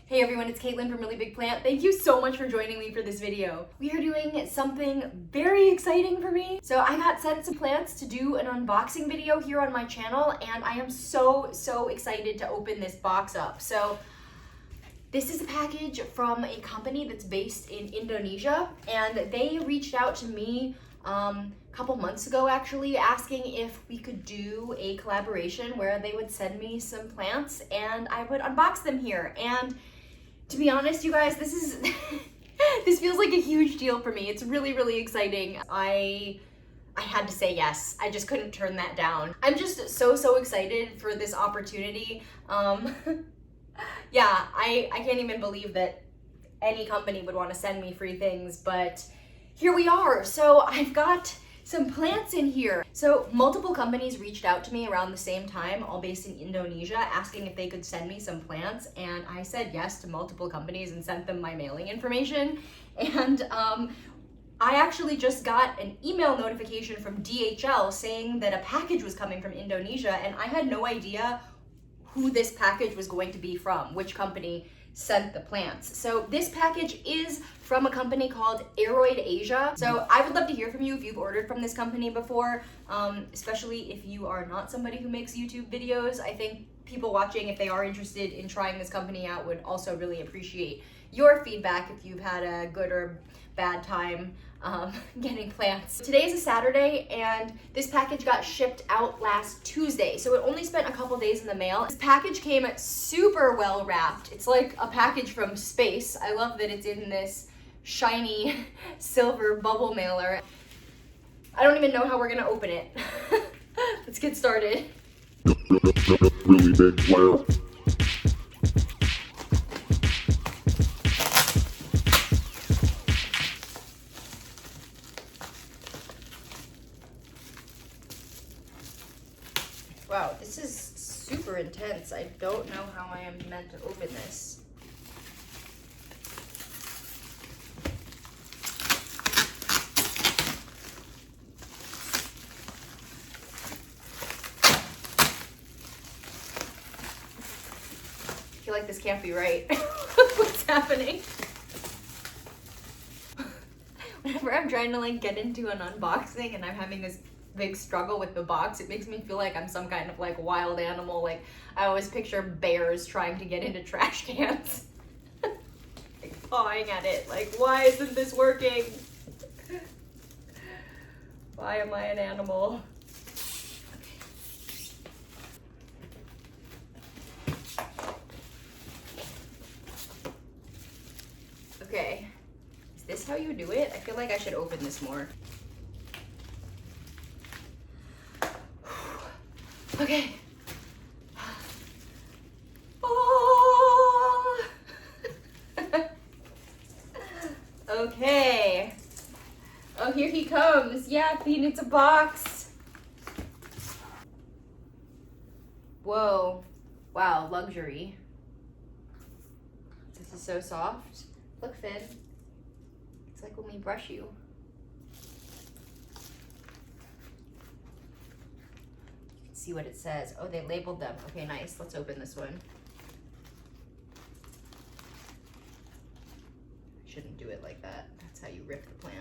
Hey everyone, it's Kaitlyn from Really Big Plant. Thank you so much for joining me for this video. We are doing something very exciting for me. So I got sent some plants to do an unboxing video here on my channel, and I am so excited to open this box up. So this is a package from a company that's based in Indonesia, and they reached out to me a couple months ago actually, asking if we could do a collaboration where they would send me some plants and I would unbox them here. And to be honest, you guys, this is this feels like a huge deal for me. It's really exciting. I had to say yes. I just couldn't turn that down. I'm just so excited for this opportunity. Yeah, I can't even believe that any company would want to send me free things, but here we are. So I've got some plants in here. So multiple companies reached out to me around the same time, all based in Indonesia, asking if they could send me some plants, and I said yes to multiple companies and sent them my mailing information. And I actually just got an email notification from DHL saying that a package was coming from Indonesia, and I had no idea who this package was going to be from, which company sent the plants. So this package is from a company called Aroid Asia. So I would love to hear from you if you've ordered from this company before, especially if you are not somebody who makes YouTube videos. I think people watching, if they are interested in trying this company out, would also really appreciate your feedback if you've had a good or bad time getting plants. Today is a Saturday, and this package got shipped out last Tuesday, so it only spent a couple days in the mail. This package came super well wrapped. It's like a package from space. I love that it's in this shiny silver bubble mailer. I don't even know how we're gonna open it. Let's get started. Really big plant. Wow, this is super intense. I don't know how I am meant to open this. I feel like this can't be right. What's happening? Whenever I'm trying to like get into an unboxing and I'm having this big struggle with the box, it makes me feel like I'm some kind of like wild animal. Like I always picture bears trying to get into trash cans. Like pawing at it, like, why isn't this working? Why am I an animal? Okay, is this how you do it? I feel like I should open this more. Okay. Oh. Okay. Oh, here he comes. Yeah, Fiend, it's a box. Whoa. Wow, luxury. This is so soft. Look, Finn. It's like when we brush you. See what it says. Oh, they labeled them. Okay, nice. Let's open this one. Shouldn't do it like that. That's how you rip the plant.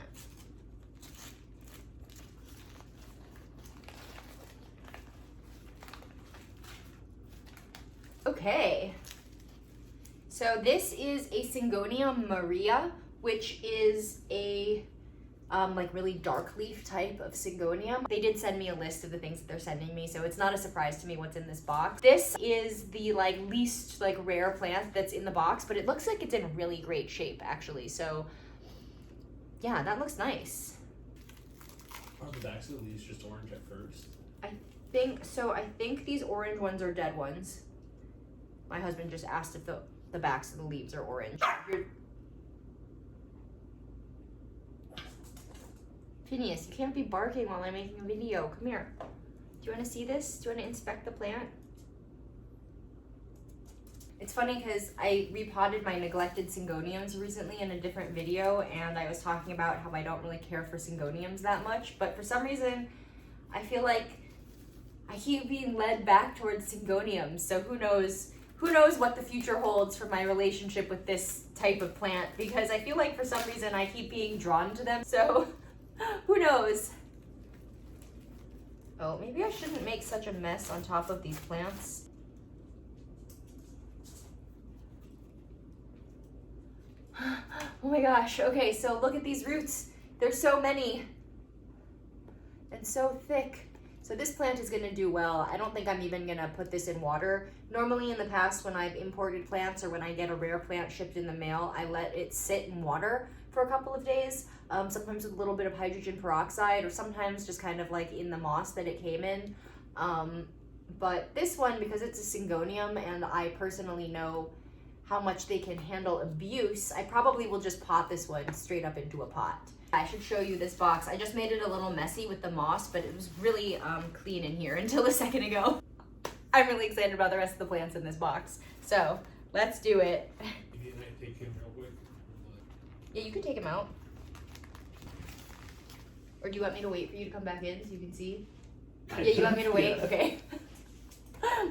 Okay. So this is a Syngonium Maria, which is a like really dark leaf type of Syngonium. They did send me a list of the things that they're sending me, so it's not a surprise to me what's in this box. This is the like least like rare plant that's in the box, but it looks like it's in really great shape actually. So yeah, that looks nice. Are the backs of the leaves just orange at first? I think so. I think these orange ones are dead ones. My husband just asked if the backs of the leaves are orange. Phineas, you can't be barking while I'm making a video. Come here. Do you want to see this? Do you want to inspect the plant? It's funny because I repotted my neglected Syngoniums recently in a different video, and I was talking about how I don't really care for Syngoniums that much, but for some reason I feel like I keep being led back towards Syngoniums, so who knows who knows what the future holds for my relationship with this type of plant, because I feel like for some reason I keep being drawn to them, so who knows? Oh, maybe I shouldn't make such a mess on top of these plants. Oh my gosh, okay, so look at these roots. There's so many and so thick. So this plant is gonna do well. I don't think I'm even gonna put this in water. Normally in the past when I've imported plants or when I get a rare plant shipped in the mail, I let it sit in water for a couple of days, sometimes with a little bit of hydrogen peroxide or sometimes just kind of like in the moss that it came in. But this one, because it's a syngonium and I personally know how much they can handle abuse, I probably will just pot this one straight up into a pot. I should show you this box. I just made it a little messy with the moss, but it was really clean in here until a second ago. I'm really excited about the rest of the plants in this box. So let's do it. You need to take him real quick. Yeah, you can take him out. Or do you want me to wait for you to come back in so you can see? Yeah, you want me to wait? Yeah. Okay.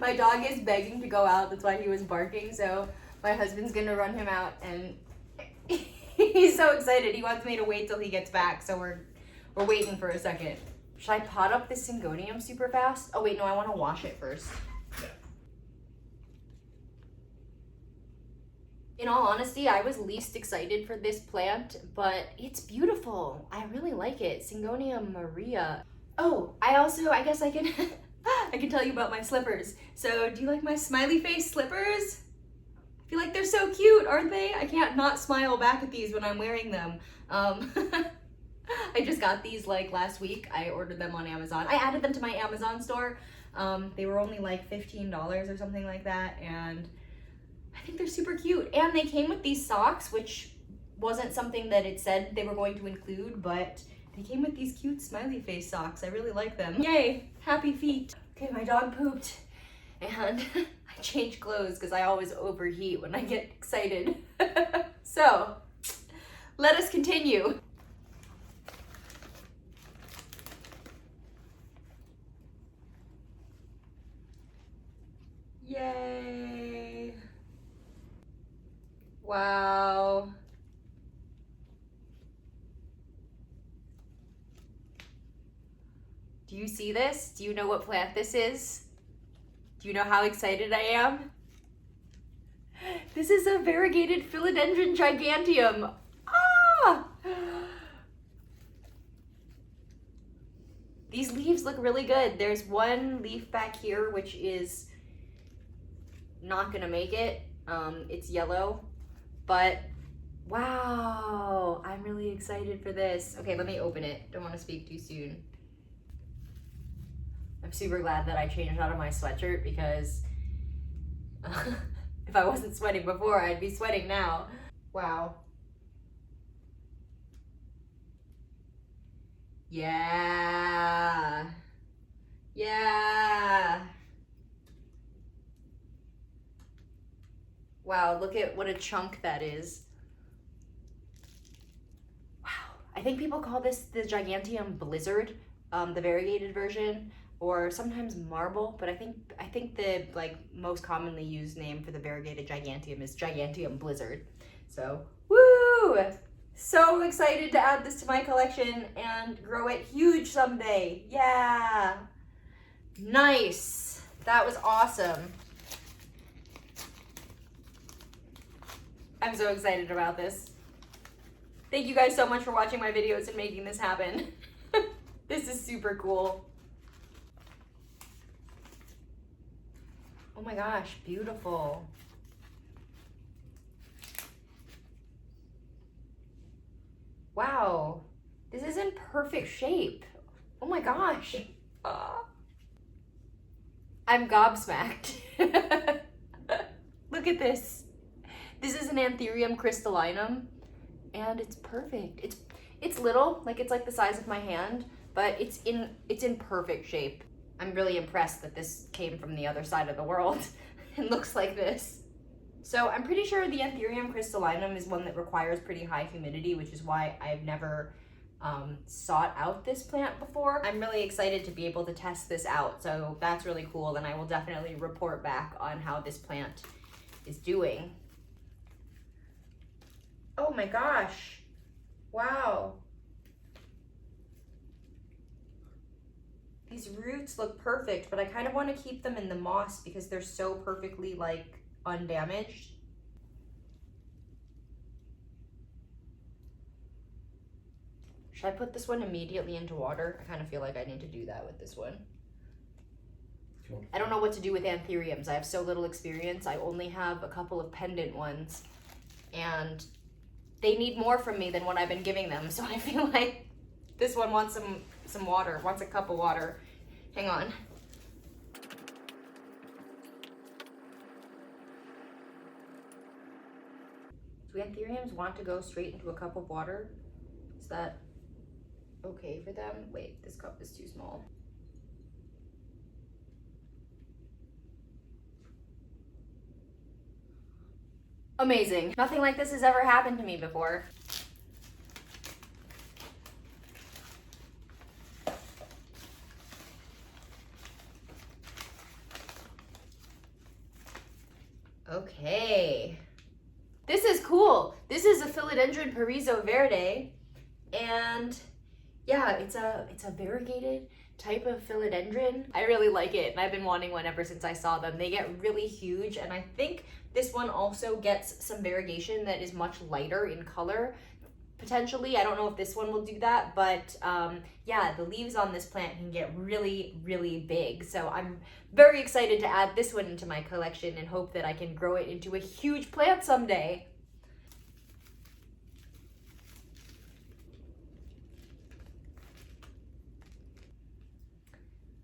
My dog is begging to go out. That's why he was barking. So my husband's gonna run him out, and he's so excited. He wants me to wait till he gets back. So we're waiting for a second. Should I pot up this syngonium super fast? Oh wait, no, I want to wash it first. Yeah. In all honesty, I was least excited for this plant, but it's beautiful. I really like it. Syngonium Maria. Oh, I guess I can I can tell you about my slippers. So do you like my smiley face slippers? I feel like they're so cute, aren't they? I can't not smile back at these when I'm wearing them. I just got these like last week. I ordered them on Amazon. I added them to my Amazon store. They were only like $15 or something like that, and I think they're super cute. And they came with these socks, which wasn't something that it said they were going to include, but they came with these cute smiley face socks. I really like them. Yay, happy feet. Okay, my dog pooped, and I changed clothes because I always overheat when I get excited. So, let us continue. Yay. Wow. Do you see this? Do you know what plant this is? Do you know how excited I am? This is a variegated Philodendron giganteum. Ah! These leaves look really good. There's one leaf back here which is not gonna make it. It's yellow, but wow, I'm really excited for this. Okay, let me open it. Don't want to speak too soon. I'm super glad that I changed out of my sweatshirt because if I wasn't sweating before, I'd be sweating now. Wow. Yeah. Yeah. Wow, look at what a chunk that is. Wow. I think people call this the Giganteum Blizzard, the variegated version, or sometimes marble, but I think the like most commonly used name for the variegated Giganteum is Giganteum Blizzard. So, woo! So excited to add this to my collection and grow it huge someday. Yeah. Nice. That was awesome. I'm so excited about this. Thank you guys so much for watching my videos and making this happen. This is super cool. Oh my gosh, beautiful. Wow, this is in perfect shape. Oh my gosh. I'm gobsmacked. Look at this. This is an Anthurium crystallinum, and it's perfect. It's little, like it's like the size of my hand, but it's in perfect shape. I'm really impressed that this came from the other side of the world and looks like this. So I'm pretty sure the Anthurium crystallinum is one that requires pretty high humidity, which is why I've never sought out this plant before. I'm really excited to be able to test this out, so that's really cool, and I will definitely report back on how this plant is doing. Oh my gosh, wow. These roots look perfect, but I kind of want to keep them in the moss because they're so perfectly like undamaged. Should I put this one immediately into water? I kind of feel like I need to do that with this one. I don't know what to do with anthuriums. I have so little experience. I only have a couple of pendant ones, and they need more from me than what I've been giving them. So I feel like this one wants some water, wants a cup of water. Hang on. Do anthuriums want to go straight into a cup of water? Is that okay for them? Wait, this cup is too small. Amazing. Nothing like this has ever happened to me before. Okay. This is cool. This is a Philodendron Parizo Verde, and yeah, it's a variegated type of philodendron. I really like it, and I've been wanting one ever since I saw them. They get really huge, and I think this one also gets some variegation that is much lighter in color, potentially. I don't know if this one will do that, but yeah, the leaves on this plant can get really, really big. So I'm very excited to add this one into my collection and hope that I can grow it into a huge plant someday.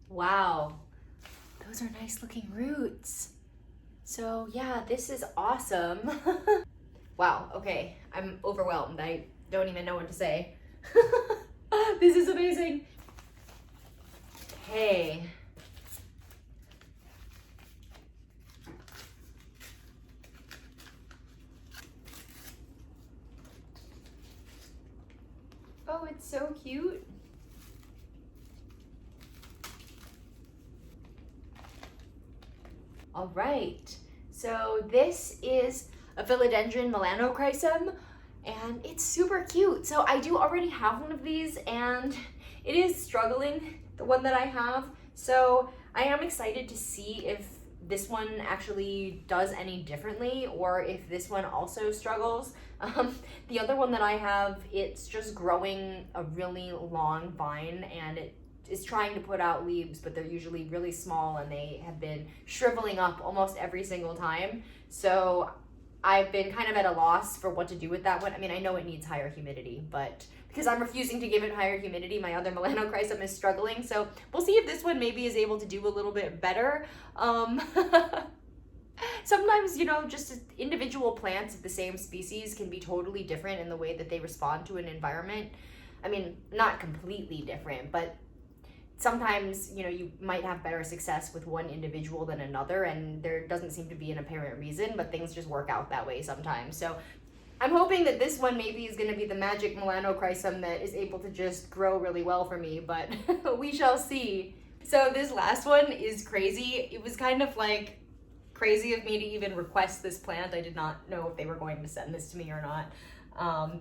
Wow, those are nice looking roots. So yeah, this is awesome. Wow, okay, I'm overwhelmed. I don't even know what to say. This is amazing. Okay. Oh, it's so cute. All right, so this is a Philodendron melanochrysum, and it's super cute. So I do already have one of these, and it is struggling, the one that I have. So I am excited to see if this one actually does any differently, or if this one also struggles. The other one that I have, it's just growing a really long vine, and it is trying to put out leaves, but they're usually really small, and they have been shriveling up almost every single time. So I've been kind of at a loss for what to do with that one. I mean, I know it needs higher humidity, but because I'm refusing to give it higher humidity, my other melanochrysum is struggling. So we'll see if this one maybe is able to do a little bit better. Sometimes, you know, just individual plants of the same species can be totally different in the way that they respond to an environment. I mean, not completely different, but sometimes, you know, you might have better success with one individual than another, and there doesn't seem to be an apparent reason, but things just work out that way sometimes. So I'm hoping that this one maybe is going to be the magic melanochrysum that is able to just grow really well for me, but we shall see. So this last one is crazy. It was kind of like crazy of me to even request this plant. I did not know if they were going to send this to me or not.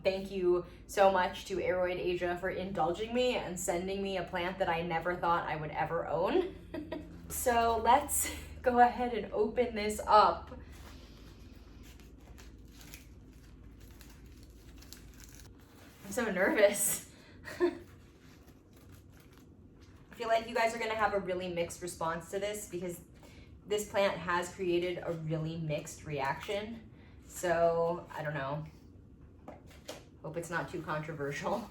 Thank you so much to Aroid Asia for indulging me and sending me a plant that I never thought I would ever own. So let's go ahead and open this up. I'm so nervous. I feel like you guys are gonna have a really mixed response to this because this plant has created a really mixed reaction. So I don't know. Hope it's not too controversial.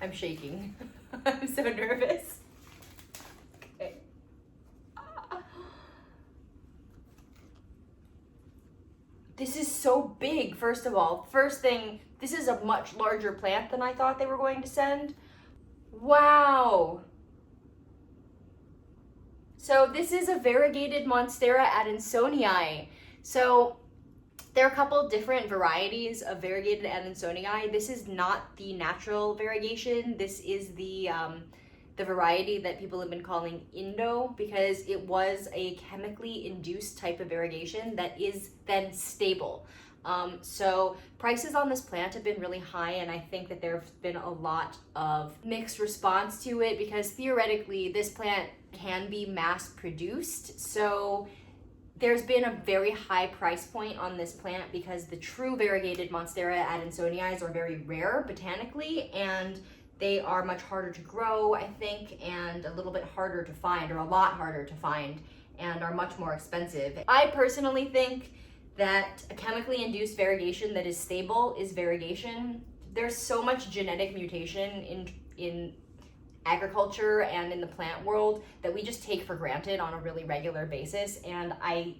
I'm shaking. I'm so nervous. Okay. This is so big, first of all. First thing, this is a much larger plant than I thought they were going to send. Wow. So this is a variegated Monstera Adansonii. So there are a couple different varieties of variegated Adansonii. This is not the natural variegation. This is the variety that people have been calling Indo, because it was a chemically induced type of variegation that is then stable. So prices on this plant have been really high, and I think that there have been a lot of mixed response to it, because theoretically this plant can be mass produced. So there's been a very high price point on this plant because the true variegated Monstera Adansonii are very rare botanically, and they are much harder to grow, I think, and a little bit harder to find, or a lot harder to find, and are much more expensive. I personally think that a chemically induced variegation that is stable is variegation. There's so much genetic mutation in agriculture and in the plant world that we just take for granted on a really regular basis, and I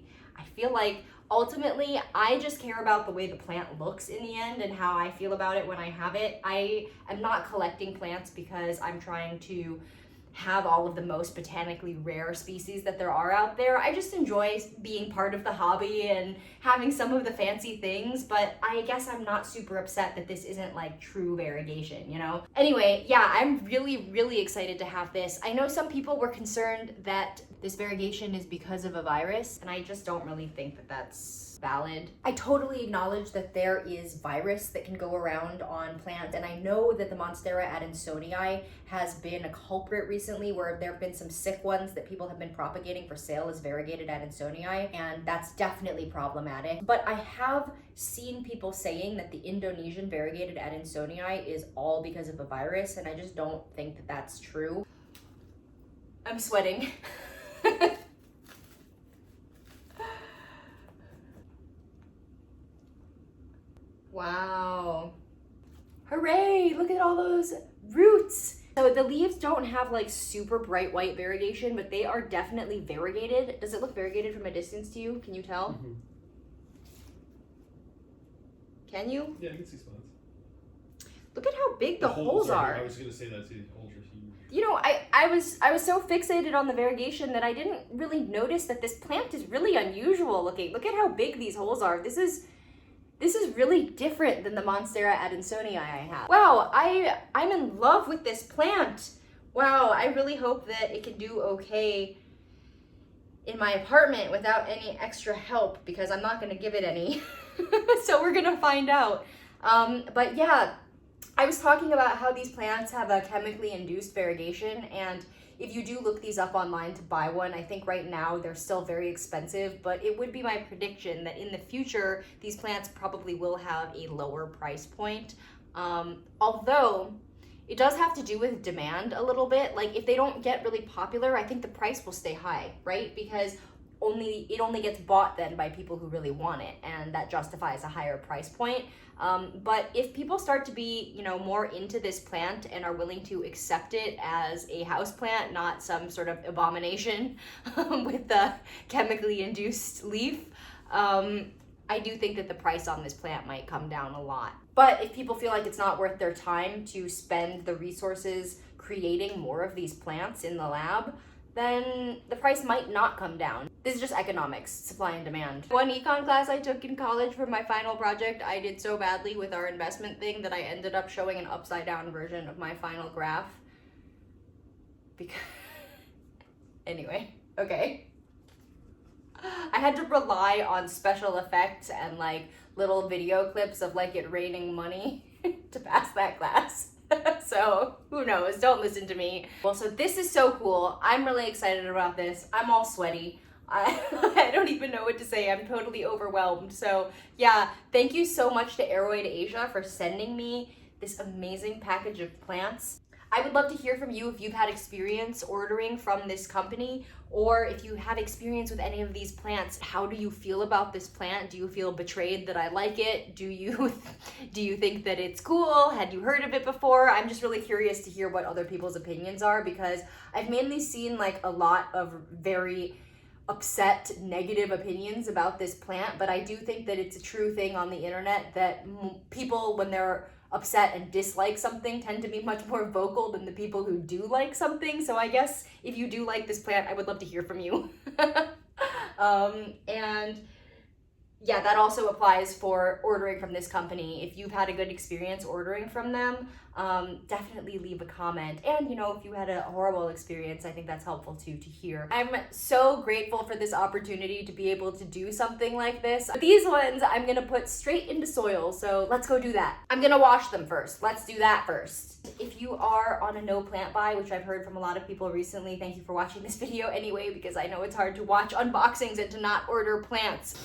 feel like ultimately I just care about the way the plant looks in the end and how I feel about it when I have it. I am not collecting plants because I'm trying to have all of the most botanically rare species that there are out there. I just enjoy being part of the hobby and having some of the fancy things, but I guess I'm not super upset that this isn't like true variegation, you know? Anyway, yeah, I'm really, really excited to have this. I know some people were concerned that this variegation is because of a virus, and I just don't really think that that's valid. I totally acknowledge that there is virus that can go around on plants, and I know that the Monstera Adansonii has been a culprit recently, where there have been some sick ones that people have been propagating for sale as variegated Adansonii, and that's definitely problematic. But I have seen people saying that the Indonesian variegated Adansonii is all because of a virus, and I just don't think that that's true. I'm sweating. Wow. Hooray, look at all those roots. So the leaves don't have like super bright white variegation, but they are definitely variegated. Does it look variegated from a distance to you? Can you tell? Mm-hmm. Can you? Yeah, I can see spots. Look at how big the holes are. I was going to say that too. The holes are huge. You know, I was so fixated on the variegation that I didn't really notice that this plant is really unusual looking. Look at how big these holes are. This is really different than the Monstera Adansonii I have. Wow, I'm in love with this plant. Wow, I really hope that it can do okay in my apartment without any extra help, because I'm not gonna give it any. So we're gonna find out. But yeah, I was talking about how these plants have a chemically induced variegation, and if you do look these up online to buy one, I think right now they're still very expensive, but it would be my prediction that in the future, these plants probably will have a lower price point. Although, it does have to do with demand a little bit. Like, if they don't get really popular, I think the price will stay high, right? Because it only gets bought then by people who really want it, and that justifies a higher price point. But if people start to be, you know, more into this plant and are willing to accept it as a house plant, not some sort of abomination with the chemically induced leaf, I do think that the price on this plant might come down a lot. But if people feel like it's not worth their time to spend the resources creating more of these plants in the lab, then the price might not come down. This is just economics, supply and demand. One econ class I took in college for my final project, I did so badly with our investment thing that I ended up showing an upside down version of my final graph. Because anyway, okay. I had to rely on special effects and like little video clips of like it raining money to pass that class. So who knows, don't listen to me. Well, so this is so cool. I'm really excited about this. I'm all sweaty. I don't even know what to say. I'm totally overwhelmed. So yeah, thank you so much to Aroid Asia for sending me this amazing package of plants. I would love to hear from you if you've had experience ordering from this company, or if you have experience with any of these plants. How do you feel about this plant? Do you feel betrayed that I like it? Do you think that it's cool? Had you heard of it before? I'm just really curious to hear what other people's opinions are, because I've mainly seen like a lot of very upset negative opinions about this plant, but I do think that it's a true thing on the internet that people, when they're upset and dislike something tend to be much more vocal than the people who do like something. So I guess if you do like this plant, I would love to hear from you. And yeah, that also applies for ordering from this company. If you've had a good experience ordering from them, definitely leave a comment. And, you know, if you had a horrible experience, I think that's helpful too to hear. I'm so grateful for this opportunity to be able to do something like this. These ones I'm gonna put straight into soil, so let's go do that. I'm gonna wash them first. Let's do that first. If you are on a no plant buy, which I've heard from a lot of people recently, thank you for watching this video anyway, because I know it's hard to watch unboxings and to not order plants.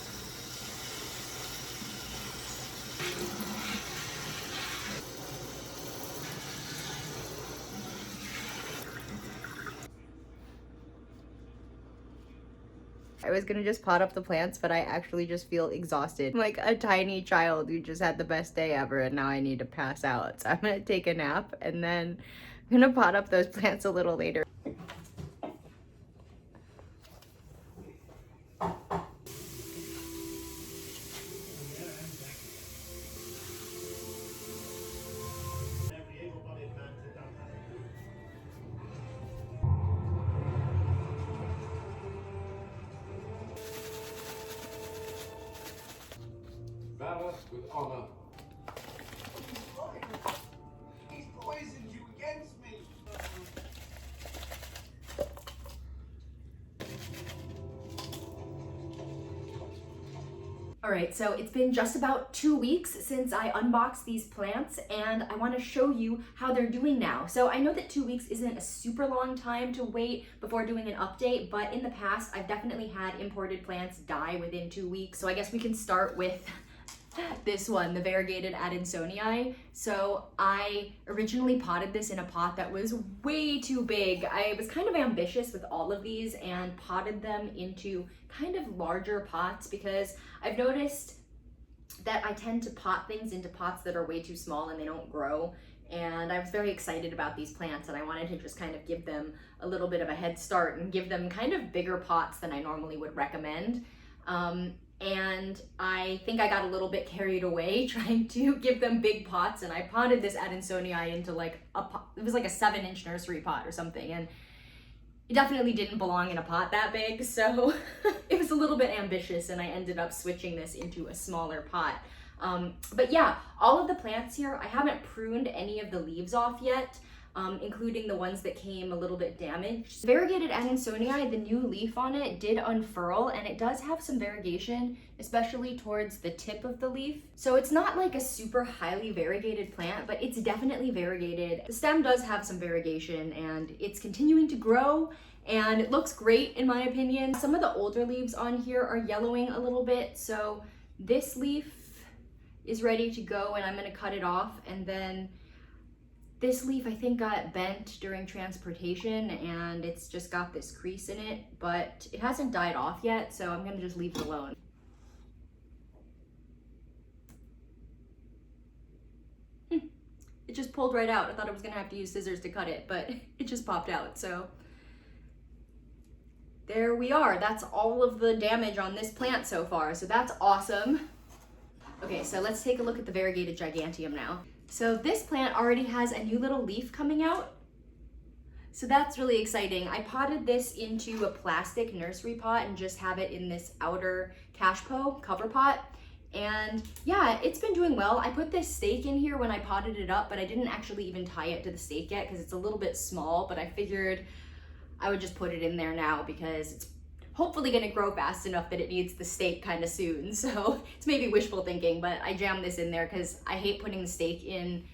I was gonna just pot up the plants, but I actually just feel exhausted. I'm like a tiny child who just had the best day ever and now I need to pass out. So I'm gonna take a nap and then I'm gonna pot up those plants a little later. Valor with honor. He's poisoned you against me. Alright, so it's been just about 2 weeks since I unboxed these plants and I want to show you how they're doing now. So I know that 2 weeks isn't a super long time to wait before doing an update, but in the past I've definitely had imported plants die within 2 weeks. So I guess we can start with this one, the Variegated Adansonii. So I originally potted this in a pot that was way too big. I was kind of ambitious with all of these and potted them into kind of larger pots because I've noticed that I tend to pot things into pots that are way too small and they don't grow. And I was very excited about these plants and I wanted to just kind of give them a little bit of a head start and give them kind of bigger pots than I normally would recommend. And I think I got a little bit carried away trying to give them big pots, and I potted this Adansonii into like a pot. It was like a 7-inch nursery pot or something, and it definitely didn't belong in a pot that big, so it was a little bit ambitious, and I ended up switching this into a smaller pot. But yeah, all of the plants here, I haven't pruned any of the leaves off yet, including the ones that came a little bit damaged. Variegated Adansonii, the new leaf on it did unfurl, and it does have some variegation, especially towards the tip of the leaf. So it's not like a super highly variegated plant, but it's definitely variegated. The stem does have some variegation and it's continuing to grow and it looks great in my opinion. Some of the older leaves on here are yellowing a little bit, so this leaf is ready to go and I'm gonna cut it off, and then this leaf I think got bent during transportation and it's just got this crease in it, but it hasn't died off yet, so I'm gonna just leave it alone. It just pulled right out. I thought I was gonna have to use scissors to cut it, but it just popped out, so there we are. That's all of the damage on this plant so far, so that's awesome. Okay, so let's take a look at the Variegated Giganteum now. So this plant already has a new little leaf coming out. So that's really exciting. I potted this into a plastic nursery pot and just have it in this outer cashpo cover pot. And yeah, it's been doing well. I put this stake in here when I potted it up, but I didn't actually even tie it to the stake yet because it's a little bit small, but I figured I would just put it in there now because it's hopefully gonna grow fast enough that it needs the stake kind of soon. So it's maybe wishful thinking, but I jammed this in there because I hate putting the stake in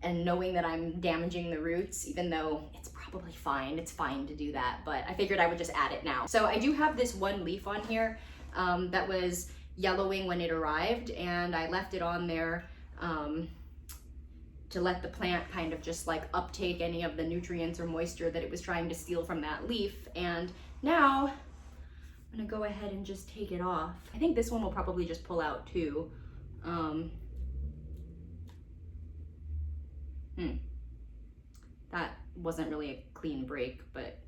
and knowing that I'm damaging the roots, even though it's probably fine. It's fine to do that, but I figured I would just add it now. So I do have this one leaf on here that was yellowing when it arrived, and I left it on there to let the plant kind of just like uptake any of the nutrients or moisture that it was trying to steal from that leaf. And now I'm gonna go ahead and just take it off. I think this one will probably just pull out too. That wasn't really a clean break, but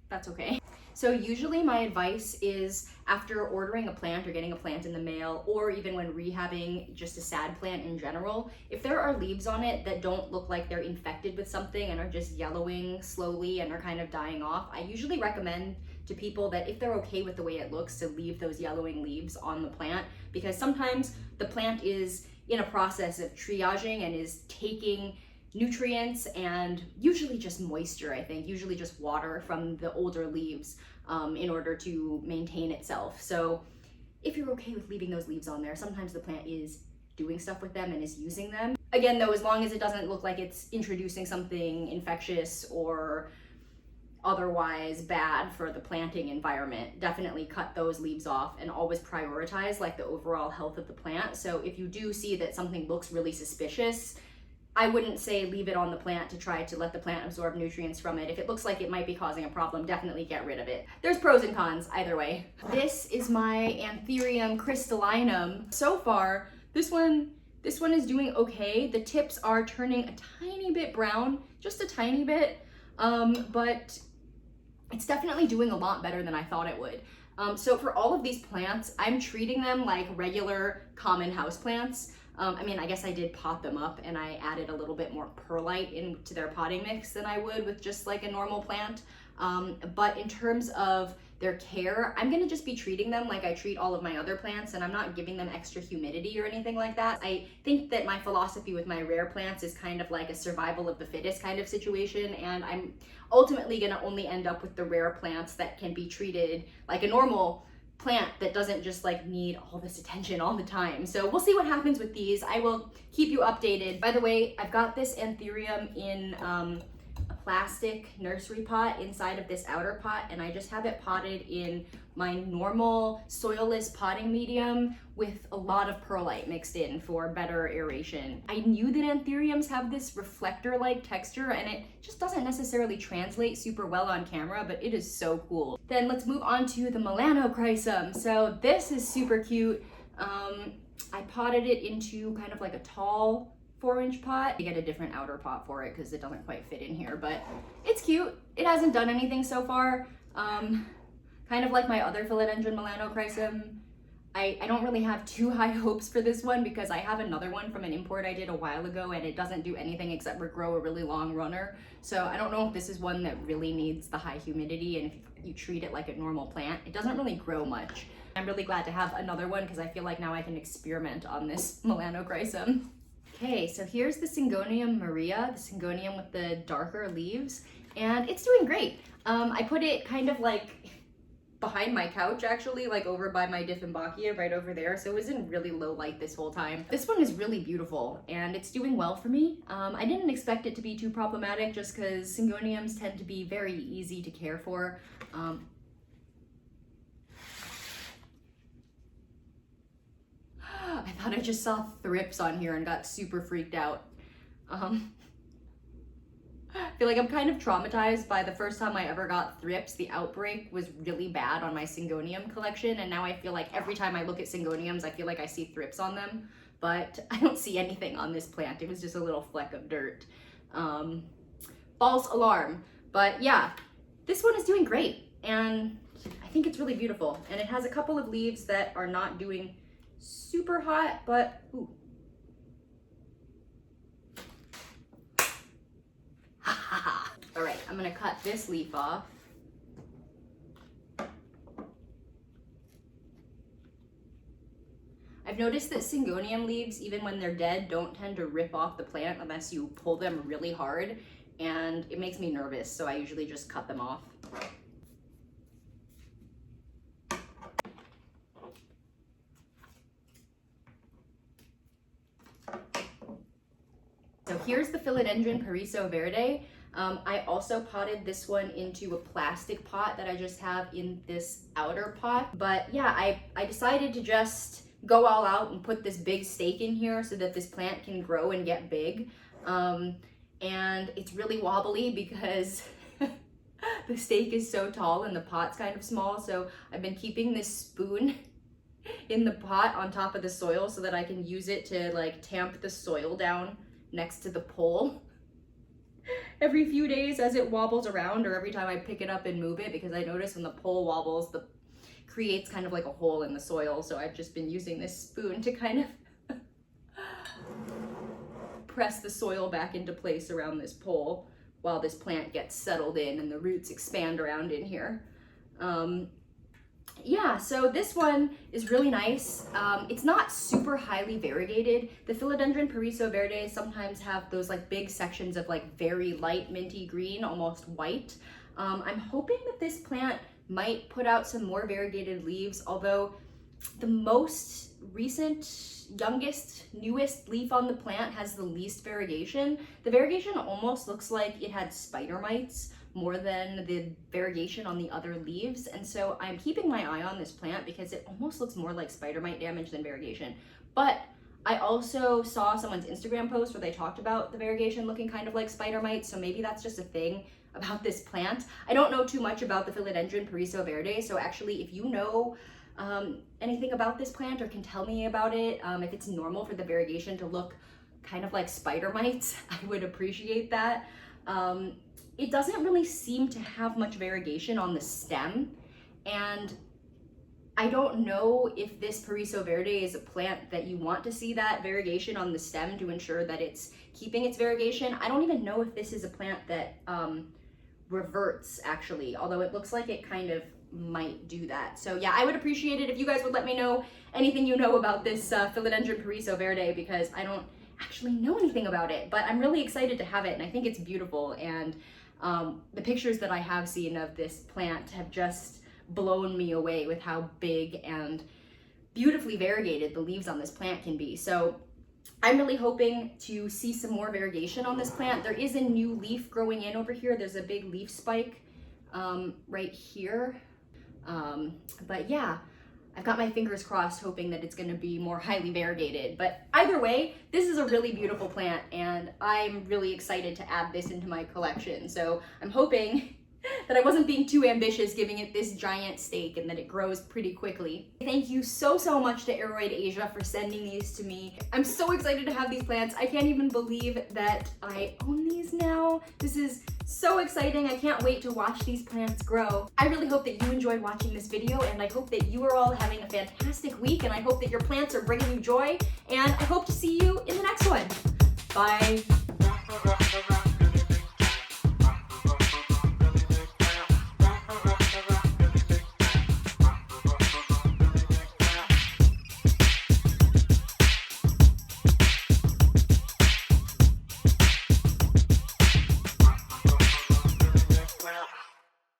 that's okay. So usually my advice is after ordering a plant or getting a plant in the mail, or even when rehabbing just a sad plant in general, if there are leaves on it that don't look like they're infected with something and are just yellowing slowly and are kind of dying off, I usually recommend to people that if they're okay with the way it looks, to leave those yellowing leaves on the plant, because sometimes the plant is in a process of triaging and is taking nutrients and usually just moisture, I think, usually just water from the older leaves in order to maintain itself. So if you're okay with leaving those leaves on there, sometimes the plant is doing stuff with them and is using them. Again though, as long as it doesn't look like it's introducing something infectious or otherwise bad for the planting environment, definitely cut those leaves off and always prioritize like the overall health of the plant. So if you do see that something looks really suspicious, I wouldn't say leave it on the plant to try to let the plant absorb nutrients from it. If it looks like it might be causing a problem, definitely get rid of it. There's pros and cons either way. This is my Anthurium crystallinum. So far, this one is doing okay. The tips are turning a tiny bit brown, just a tiny bit, but it's definitely doing a lot better than I thought it would. So for all of these plants, I'm treating them like regular common houseplants. I mean, I guess I did pot them up and I added a little bit more perlite into their potting mix than I would with just like a normal plant. But in terms of their care, I'm gonna just be treating them like I treat all of my other plants, and I'm not giving them extra humidity or anything like that. I think that my philosophy with my rare plants is kind of like a survival of the fittest kind of situation, and I'm ultimately gonna only end up with the rare plants that can be treated like a normal plant that doesn't just like need all this attention all the time. So we'll see what happens with these. I will keep you updated. By the way, I've got this Anthurium in a plastic nursery pot inside of this outer pot, and I just have it potted in my normal soilless potting medium with a lot of perlite mixed in for better aeration. I knew that Anthuriums have this reflector-like texture, and it just doesn't necessarily translate super well on camera, but it is so cool. Then let's move on to the Melanochrysum. So this is super cute. I potted it into kind of like a tall 4-inch pot. You get a different outer pot for it because it doesn't quite fit in here, but it's cute. It hasn't done anything so far. Kind of like my other Philodendron Melanochrysum, I don't really have too high hopes for this one because I have another one from an import I did a while ago and it doesn't do anything except for grow a really long runner. So I don't know if this is one that really needs the high humidity, and if you treat it like a normal plant, it doesn't really grow much. I'm really glad to have another one because I feel like now I can experiment on this Melanochrysum. Okay, so here's the Syngonium Maria, the Syngonium with the darker leaves, and it's doing great. I put it kind of like behind my couch actually, like over by my Dieffenbachia right over there, so it was in really low light this whole time. This one is really beautiful and it's doing well for me. I didn't expect it to be too problematic just because Syngoniums tend to be very easy to care for. I thought I just saw thrips on here and got super freaked out. I feel like I'm kind of traumatized by the first time I ever got thrips. The outbreak was really bad on my Syngonium collection, and now I feel like every time I look at Syngoniums, I feel like I see thrips on them, but I don't see anything on this plant. It was just a little fleck of dirt. False alarm. But yeah, this one is doing great, and I think it's really beautiful. And it has a couple of leaves that are not doing super hot, but ooh. All right, I'm gonna cut this leaf off. I've noticed that Syngonium leaves, even when they're dead, don't tend to rip off the plant unless you pull them really hard, and it makes me nervous, so I usually just cut them off. So here's the Philodendron Periso Verde. I also potted this one into a plastic pot that I just have in this outer pot. But yeah, I decided to just go all out and put this big stake in here so that this plant can grow and get big. And it's really wobbly because the stake is so tall and the pot's kind of small. So I've been keeping this spoon in the pot on top of the soil so that I can use it to like tamp the soil down next to the pole. every few days as it wobbles around, or every time I pick it up and move it, because I notice when the pole wobbles, the creates kind of like a hole in the soil. So I've just been using this spoon to kind of press the soil back into place around this pole while this plant gets settled in and the roots expand around in here. Yeah, so this one is really nice. It's not super highly variegated. The Philodendron Pariso Verde sometimes have those like big sections of like very light minty green, almost white. I'm hoping that this plant might put out some more variegated leaves, although the most recent, youngest, newest leaf on the plant has the least variegation. The variegation almost looks like it had spider mites more than the variegation on the other leaves, and so I'm keeping my eye on this plant because it almost looks more like spider mite damage than variegation. But I also saw someone's Instagram post where they talked about the variegation looking kind of like spider mites, so maybe that's just a thing about this plant. I don't know too much about the Philodendron Pariso Verde, so actually if you know anything about this plant or can tell me about it, if it's normal for the variegation to look kind of like spider mites, I would appreciate that. It doesn't really seem to have much variegation on the stem, and I don't know if this Pariso Verde is a plant that you want to see that variegation on the stem to ensure that it's keeping its variegation. I don't even know if this is a plant that reverts, actually, although it looks like it kind of might do that. So yeah, I would appreciate it if you guys would let me know anything you know about this Philodendron Pariso Verde, because I don't actually know anything about it, but I'm really excited to have it, and I think it's beautiful. And the pictures that I have seen of this plant have just blown me away with how big and beautifully variegated the leaves on this plant can be. So I'm really hoping to see some more variegation on this plant. There is a new leaf growing in over here. There's a big leaf spike right here. But yeah, I've got my fingers crossed hoping that it's gonna be more highly variegated. But either way, this is a really beautiful plant, and I'm really excited to add this into my collection. So I'm hoping that I wasn't being too ambitious giving it this giant stake and that it grows pretty quickly. Thank you so much to Aroid Asia for sending these to me. I'm so excited to have these plants. I can't even believe that I own these now. This is so exciting. I can't wait to watch these plants grow. I really hope that you enjoyed watching this video, and I hope that you are all having a fantastic week, and I hope that your plants are bringing you joy, and I hope to see you in the next one. Bye.